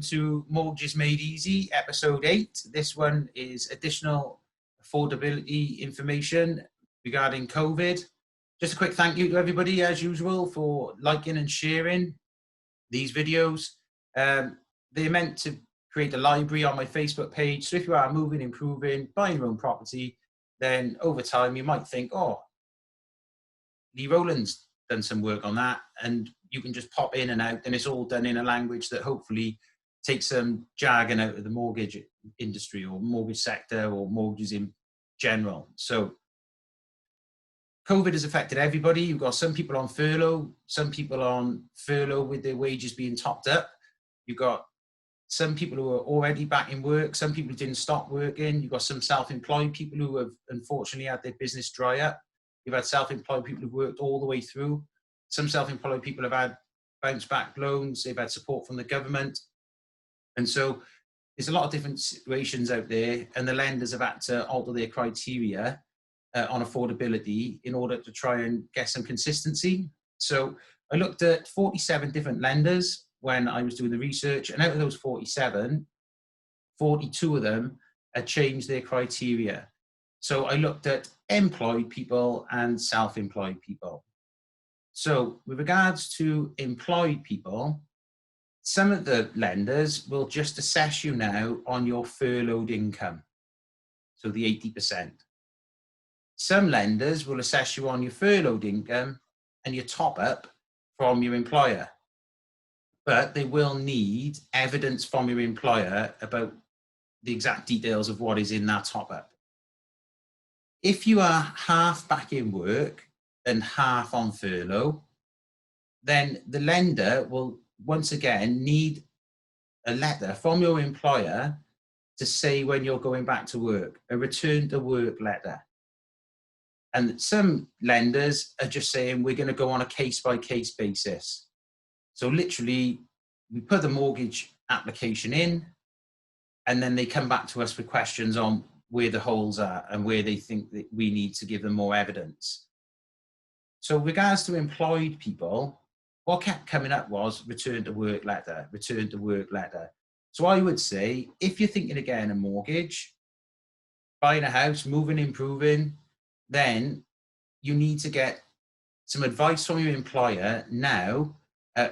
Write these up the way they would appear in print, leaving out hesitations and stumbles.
to Mortgages Made Easy, episode 8. This one is additional affordability information regarding COVID. Just a quick thank you to everybody, as usual, for liking and sharing these videos. They're meant to create a library on my Facebook page. So if you are moving, improving, buying your own property, then over time you might think, oh, Lee Rowland's done some work on that, and you can just pop in and out, and it's all done in a language that hopefully takes some jargon out of the mortgage industry or mortgage sector or mortgages in general. So COVID has affected everybody. You've got some people on furlough, some people on furlough with their wages being topped up. You've got some people who are already back in work, some people who didn't stop working. You've got some self-employed people who have unfortunately had their business dry up. You've had self-employed people who've worked all the way through. Some self-employed people have had bounce back loans. They've had support from the government. And so there's a lot of different situations out there, and the lenders have had to alter their criteria on affordability in order to try and get some consistency. So I looked at 47 different lenders when I was doing the research, and out of those 47, 42 of them had changed their criteria. So I looked at employed people and self-employed people. So with regards to employed people, some of the lenders will just assess you now on your furloughed income, so the 80%. Some lenders will assess you on your furloughed income and your top up from your employer, but they will need evidence from your employer about the exact details of what is in that top up. If you are half back in work and half on furlough, then the lender will once again need a letter from your employer to say when you're going back to work, a return to work letter. And some lenders are just saying we're going to go on a case-by-case basis. So literally, we put the mortgage application in, and then they come back to us with questions on where the holes are and where they think that we need to give them more evidence. So with regards to employed people, what kept coming up was return to work letter, return to work letter. So I would say, if you're thinking of getting a mortgage, buying a house, moving, improving, then you need to get some advice from your employer now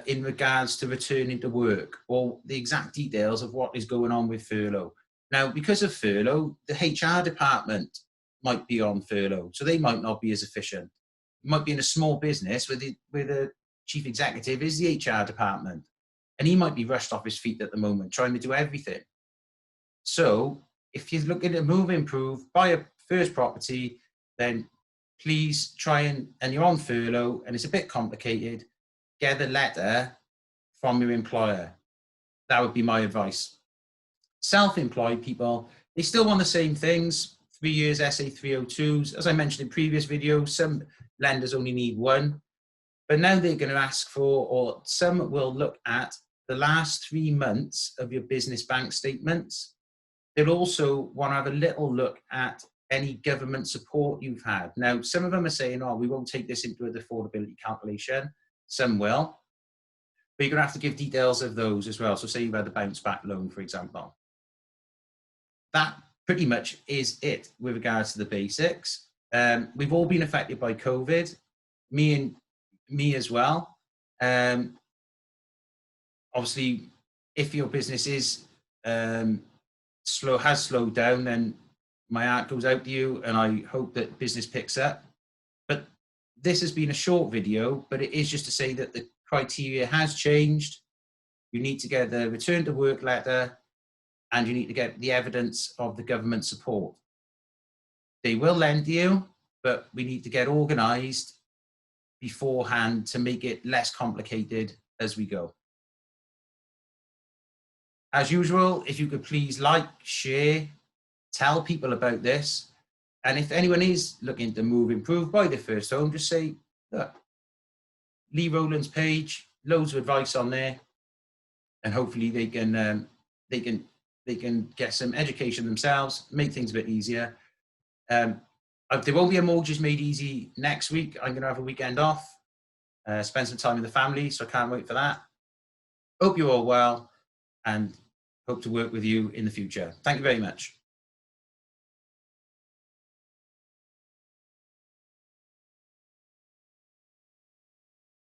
in regards to returning to work, or the exact details of what is going on with furlough. Now, because of furlough, the HR department might be on furlough, so they might not be as efficient. You might be in a small business where the chief executive is the HR department, and he might be rushed off his feet at the moment, trying to do everything. So if you're looking to move, improve, buy a first property, then please try and you're on furlough and it's a bit complicated, get a letter from your employer. That would be my advice. Self-employed people, they still want the same things, 3 years SA 302s. As I mentioned in previous videos, some lenders only need one, but now they're going to ask for, or some will look at the last 3 months of your business bank statements. They'll also want to have a little look at any government support you've had. Now, some of them are saying, oh, we won't take this into an affordability calculation. Some will, but you're going to have to give details of those as well. So say you've had a bounce back loan, for example. That pretty much is it with regards to the basics. We've all been affected by COVID, me as well. Obviously, if your business is has slowed down, then my heart goes out to you, and I hope that business picks up. But this has been a short video, but it is just to say that the criteria has changed. You need to get the return to work letter, and you need to get the evidence of the government support. They will lend to you, but we need to get organised beforehand to make it less complicated as we go. As usual, if you could please like, share, tell people about this. And if anyone is looking to move, improve, buy their first home, just say, look, Lee Rowland's page, loads of advice on there, and hopefully they can get some education themselves, make things a bit easier. There won't be a Mortgages Made Easy next week. I'm going to have a weekend off, spend some time with the family, so I can't wait for that. Hope you're all well, and Hope to work with you in the future. Thank you very much.